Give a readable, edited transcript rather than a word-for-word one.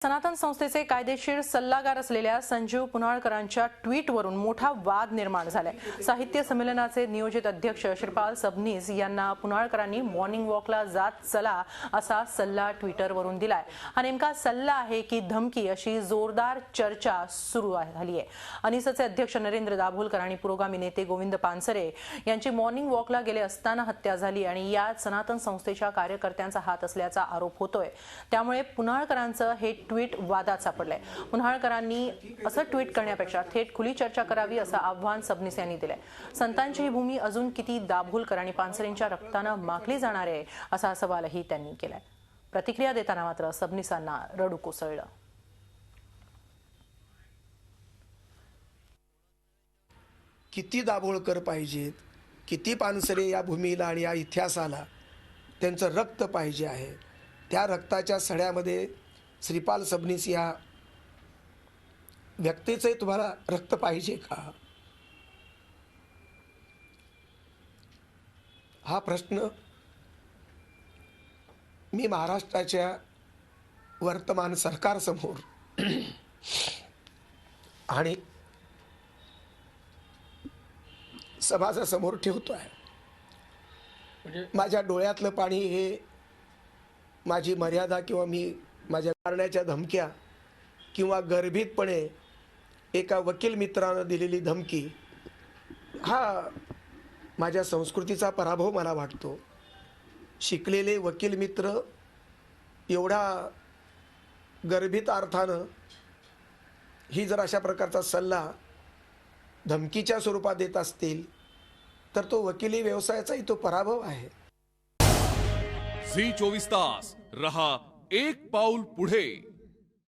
सनातन संस्थेचे कायदेशीर सल्लागार असलेल्या संजीव पुनाळकरांच्या ट्विटवरून मोठा वाद निर्माण झालाय। साहित्य संमेलनाचे नियोजित अध्यक्ष श्रीपाल सबनीस यांना पुनाळकरांनी मॉर्निंग वॉकला जात चला असा सल्ला ट्विटरवरून दिलाय। हा नेमका सल्ला आहे की धमकी अशी जोरदार चर्चा सुरू झाली आहे। अनिसचे अध्यक्ष नरेंद्र दाभोलकर आणि पुरोगामी नेते गोविंद पानसरे यांची मॉर्निंग वॉकला गेले असताना हत्या झाली आणि यात सनातन संस्थेच्या कार्यकर्त्यांचा हात असल्याचा आरोप होतोय। त्यामुळे पुनाळकरांचं हे ट्विट वादात सापडलंय। पुनाळकरांनी असं ट्विट करण्यापेक्षा थेट खुली चर्चा करावी असं आव्हान सबनीस यांनी दिलंय। संतांची ही भूमी अजून किती दाभोलकर आणि पानसरेंच्या रक्तानं माखली जाणार आहे असा सवालही त्यांनी केलाय। प्रतिक्रिया देताना मात्र सबनीसांना रडू कोसळलं। किती दाभोळकर पाहिजेत, किती पानसरे या भूमीला आणि या इतिहासाला त्यांचं रक्त पाहिजे आहे। त्या रक्ताच्या सड्यामध्ये श्रीपाल सबनीस या व्यक्तीचे तुम्हाला रक्त पाहिजे का? हा प्रश्न मी महाराष्ट्राच्या वर्तमान सरकारसमोर आणि समाजासमोर ठेवतो आहे। माझ्या डोळ्यातलं पाणी हे माझी मर्यादा किंवा मी माझ्या करण्याच्या धमक्या किंवा गर्भितपणे एका वकील मित्रानं दिलेली धमकी हा माझ्या संस्कृतीचा पराभव मला वाटतो। शिकलेले वकील मित्र एवढा गर्भित अर्थानं ही जर अशा प्रकारचा सल्ला धमकीच्या स्वरूपात देत असतील तर तो वकिली व्यवसायाचाही तो पराभव आहे। झी 24 तास रहा एक पाऊल पुढे।